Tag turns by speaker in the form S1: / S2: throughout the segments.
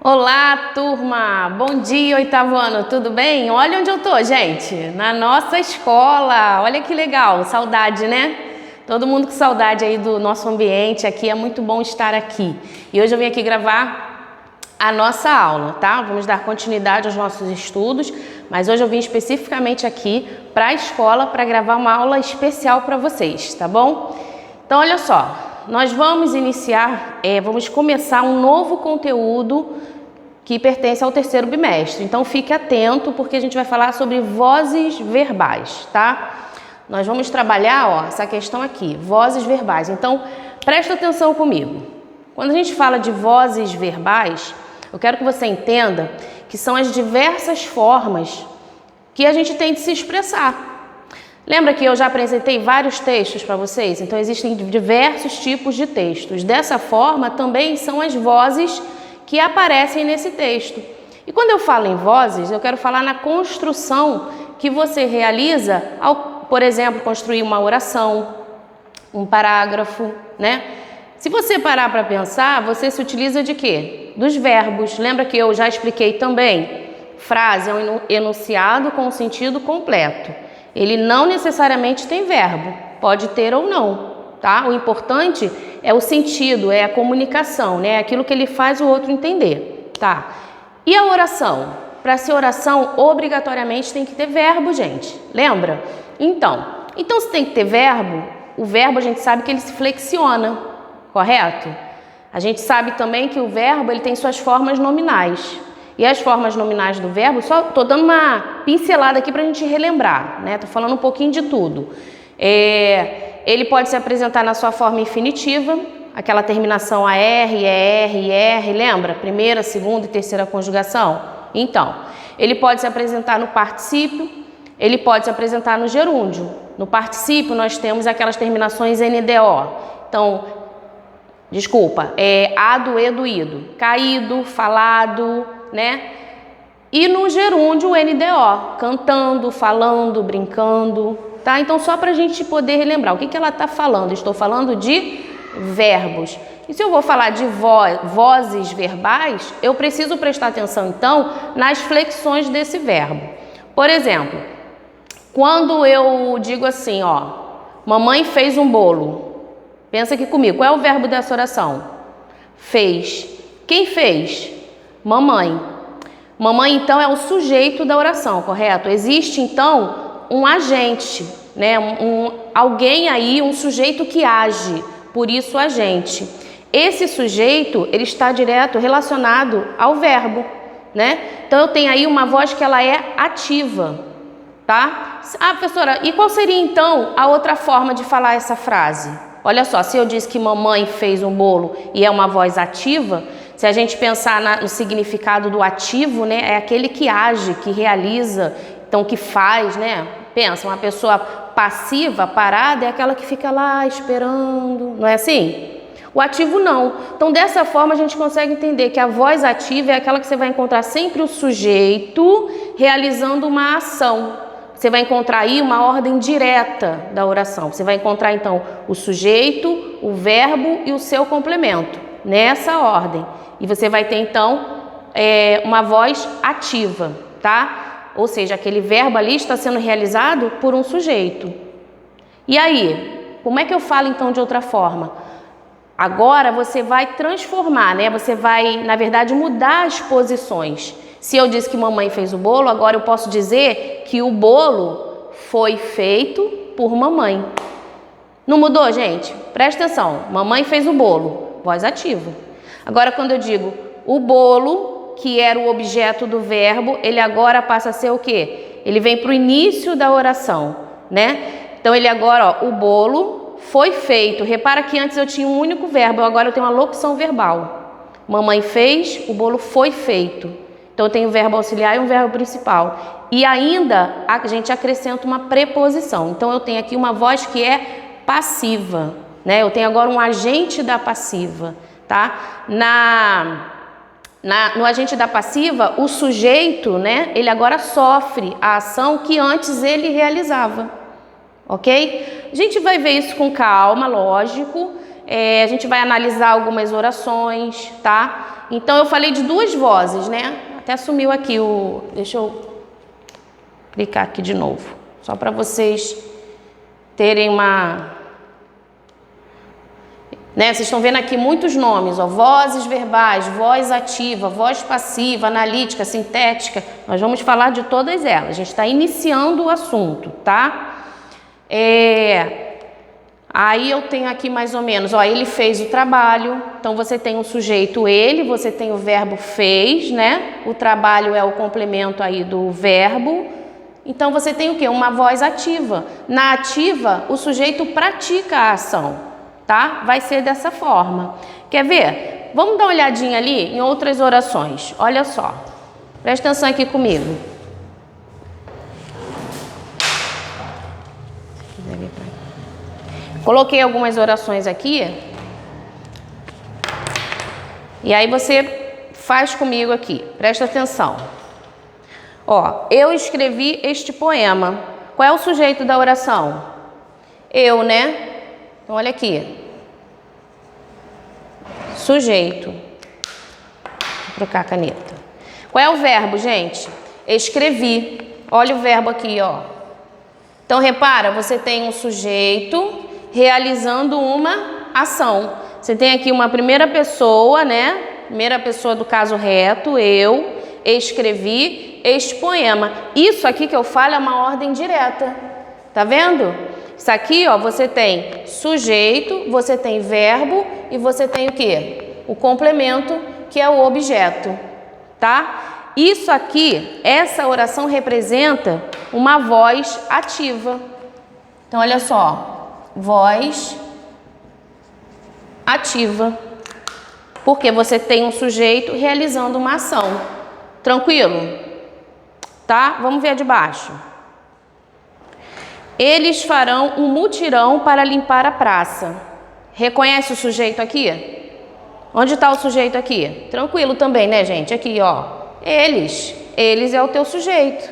S1: Olá, turma! Bom dia, oitavo ano, tudo bem? Olha onde eu tô, gente, na nossa escola. Olha que legal, saudade, né? Todo mundo com saudade aí do nosso ambiente aqui, é muito bom estar aqui. E hoje eu vim aqui gravar a nossa aula, tá? Vamos dar continuidade aos nossos estudos, mas hoje eu vim especificamente aqui para a escola para gravar uma aula especial para vocês, tá bom? Então, olha só, nós vamos iniciar, vamos começar um novo conteúdo que pertence ao terceiro bimestre. Então, fique atento porque a gente vai falar sobre vozes verbais, tá? Nós vamos trabalhar, ó, essa questão aqui, vozes verbais. Então, presta atenção comigo. Quando a gente fala de vozes verbais, eu quero que você entenda que são as diversas formas que a gente tem de se expressar. Lembra que eu já apresentei vários textos para vocês? Então, existem diversos tipos de textos. Dessa forma, também são as vozes que aparecem nesse texto. E quando eu falo em vozes, eu quero falar na construção que você realiza ao, por exemplo, construir uma oração, um parágrafo, né? Se você parar para pensar, você se utiliza de quê? Dos verbos. Lembra que eu já expliquei também? Frase é um enunciado com sentido completo. Ele não necessariamente tem verbo, pode ter ou não, tá? O importante é o sentido, é a comunicação, né? Aquilo que ele faz o outro entender, tá? E a oração? Para ser oração, obrigatoriamente tem que ter verbo, gente. Lembra? Então se tem que ter verbo, o verbo a gente sabe que ele se flexiona, correto? A gente sabe também que o verbo ele tem suas formas nominais. E as formas nominais do verbo, só tô dando uma pincelada aqui para a gente relembrar, né? Tô falando um pouquinho de tudo. Ele pode se apresentar na sua forma infinitiva, aquela terminação AR, ER, IR, lembra? Primeira, segunda e terceira conjugação? Então, ele pode se apresentar no particípio, ele pode se apresentar no gerúndio. No particípio, nós temos aquelas terminações NDO. Então, ado, edo, ido. Caído, falado, né? E no gerúndio, o NDO. Cantando, falando, brincando. Tá? Então, só para a gente poder relembrar, o que ela está falando? Estou falando de verbos. E se eu vou falar de vozes verbais, eu preciso prestar atenção, então, nas flexões desse verbo. Por exemplo, quando eu digo assim, ó, mamãe fez um bolo. Pensa aqui comigo, qual é o verbo dessa oração? Fez. Quem fez? Mamãe. Mamãe, então, é o sujeito da oração, correto? Existe, então, um agente, né? Alguém aí, um sujeito que age, por isso agente. Esse sujeito, ele está direto relacionado ao verbo, né? Então, eu tenho aí uma voz que ela é ativa, tá? Ah, professora, e qual seria então a outra forma de falar essa frase? Olha só, se eu disse que mamãe fez um bolo e é uma voz ativa, se a gente pensar no significado do ativo, né? É aquele que age, que realiza, então, que faz, né? Pensa, uma pessoa passiva, parada, é aquela que fica lá esperando, não é assim? O ativo não. Então, dessa forma, a gente consegue entender que a voz ativa é aquela que você vai encontrar sempre o sujeito realizando uma ação. Você vai encontrar aí uma ordem direta da oração. Você vai encontrar, então, o sujeito, o verbo e o seu complemento, nessa ordem. E você vai ter, então, uma voz ativa, tá? Ou seja, aquele verbo ali está sendo realizado por um sujeito. E aí, como é que eu falo então de outra forma? Agora você vai transformar, né? Você vai, na verdade, mudar as posições. Se eu disse que mamãe fez o bolo, agora eu posso dizer que o bolo foi feito por mamãe. Não mudou, gente? Presta atenção. Mamãe fez o bolo, voz ativa. Agora, quando eu digo o bolo, que era o objeto do verbo, ele agora passa a ser o quê? Ele vem para o início da oração, né? Então, ele agora, ó, o bolo foi feito. Repara que antes eu tinha um único verbo, agora eu tenho uma locução verbal. Mamãe fez, o bolo foi feito. Então, eu tenho um verbo auxiliar e um verbo principal. E ainda a gente acrescenta uma preposição. Então, eu tenho aqui uma voz que é passiva, né? Eu tenho agora um agente da passiva, tá? No agente da passiva, o sujeito, né, ele agora sofre a ação que antes ele realizava, ok? A gente vai ver isso com calma, lógico. a gente vai analisar algumas orações, tá? Então, eu falei de duas vozes, né? Até sumiu aqui o... Deixa eu clicar aqui de novo, só para vocês terem uma... Né? Vocês estão vendo aqui muitos nomes, ó, vozes verbais, voz ativa, voz passiva, analítica, sintética. Nós vamos falar de todas elas. A gente está iniciando o assunto, tá? Aí eu tenho aqui mais ou menos, ó, ele fez o trabalho. Então você tem o sujeito ele, você tem o verbo fez, né? O trabalho é o complemento aí do verbo. Então você tem o quê? Uma voz ativa. Na ativa, o sujeito pratica a ação. Tá? Vai ser dessa forma. Quer ver? Vamos dar uma olhadinha ali em outras orações. Olha só. Presta atenção aqui comigo. Coloquei algumas orações aqui. E aí você faz comigo aqui. Presta atenção. Ó, eu escrevi este poema. Qual é o sujeito da oração? Eu, né? Então, olha aqui. Sujeito. Vou trocar a caneta. Qual é o verbo, gente? Escrevi. Olha o verbo aqui, ó. Então, repara, você tem um sujeito realizando uma ação. Você tem aqui uma primeira pessoa, né? Primeira pessoa do caso reto, eu escrevi este poema. Isso aqui que eu falo é uma ordem direta. Tá vendo? Isso aqui, ó, você tem sujeito, você tem verbo e você tem o quê? O complemento, que é o objeto, tá? Isso aqui, essa oração representa uma voz ativa. Então, olha só, voz ativa. Porque você tem um sujeito realizando uma ação. Tranquilo? Tá? Vamos ver a de baixo. Eles farão um mutirão para limpar a praça. Reconhece o sujeito aqui? Onde está o sujeito aqui? Tranquilo também, né, gente? Aqui, ó. Eles. Eles é o teu sujeito,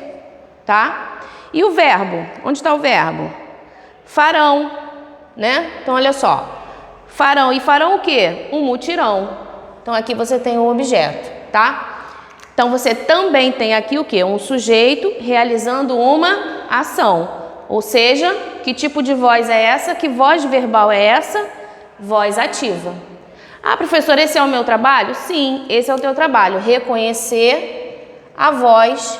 S1: tá? E o verbo? Onde está o verbo? Farão, né? Então, olha só. Farão. E farão o quê? Um mutirão. Então, aqui você tem o objeto, tá? Então, você também tem aqui o quê? Um sujeito realizando uma ação. Ou seja, que tipo de voz é essa? Que voz verbal é essa? Voz ativa. Ah, professor, esse é o meu trabalho? Sim, esse é o teu trabalho. Reconhecer a voz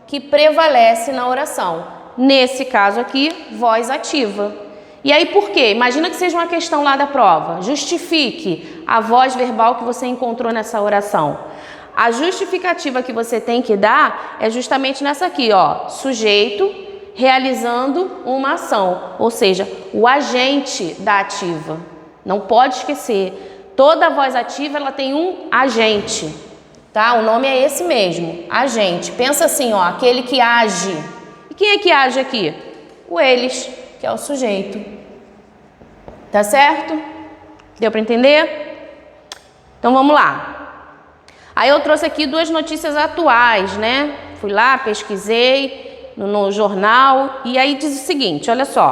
S1: que prevalece na oração. Nesse caso aqui, voz ativa. E aí por quê? Imagina que seja uma questão lá da prova. Justifique a voz verbal que você encontrou nessa oração. A justificativa que você tem que dar é justamente nessa aqui, ó. Sujeito realizando uma ação, ou seja, o agente da ativa. Não pode esquecer, toda voz ativa ela tem um agente, tá? O nome é esse mesmo, agente. Pensa assim, ó, aquele que age. E quem é que age aqui? O eles, que é o sujeito. Tá certo? Deu para entender? Então vamos lá. Aí eu trouxe aqui duas notícias atuais, né? Fui lá, pesquisei no jornal, e aí diz o seguinte, olha só,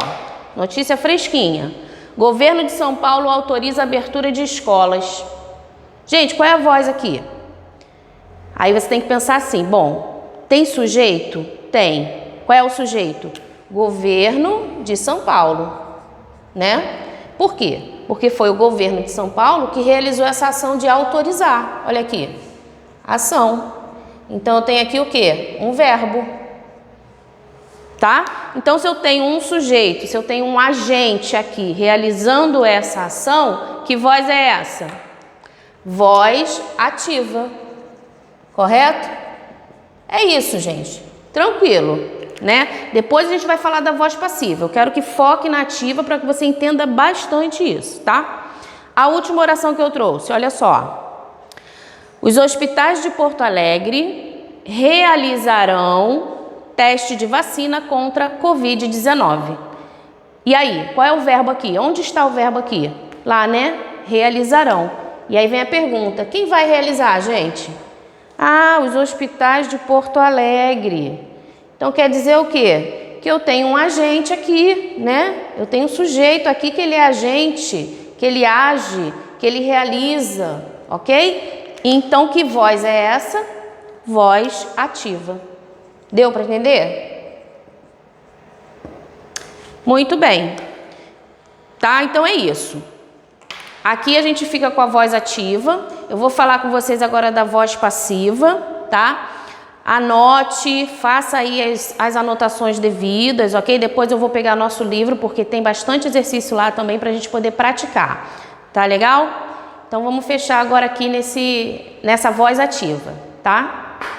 S1: notícia fresquinha. Governo de São Paulo autoriza a abertura de escolas. Gente, qual é a voz aqui? Aí você tem que pensar assim, bom, tem sujeito? Tem. Qual é o sujeito? Governo de São Paulo, né? Por quê? Porque foi o governo de São Paulo que realizou essa ação de autorizar. Olha aqui, ação. Então eu tenho aqui o quê? Um verbo. Tá? Então, se eu tenho um sujeito, se eu tenho um agente aqui realizando essa ação, que voz é essa? Voz ativa. Correto? É isso, gente. Tranquilo, né? Depois a gente vai falar da voz passiva. Eu quero que foque na ativa para que você entenda bastante isso, tá? A última oração que eu trouxe, olha só. Os hospitais de Porto Alegre realizarão teste de vacina contra Covid-19. E aí, qual é o verbo aqui? Onde está o verbo aqui? Lá, né? Realizarão. E aí vem a pergunta, quem vai realizar, gente? Ah, os hospitais de Porto Alegre. Então quer dizer o quê? Que eu tenho um agente aqui, né? Eu tenho um sujeito aqui que ele é agente, que ele age, que ele realiza, ok? Então, que voz é essa? Voz ativa. Deu para entender? Muito bem. Tá? Então é isso. Aqui a gente fica com a voz ativa. Eu vou falar com vocês agora da voz passiva, tá? Anote, faça aí as anotações devidas, ok? Depois eu vou pegar nosso livro, porque tem bastante exercício lá também para a gente poder praticar. Tá legal? Então vamos fechar agora aqui nessa voz ativa, tá?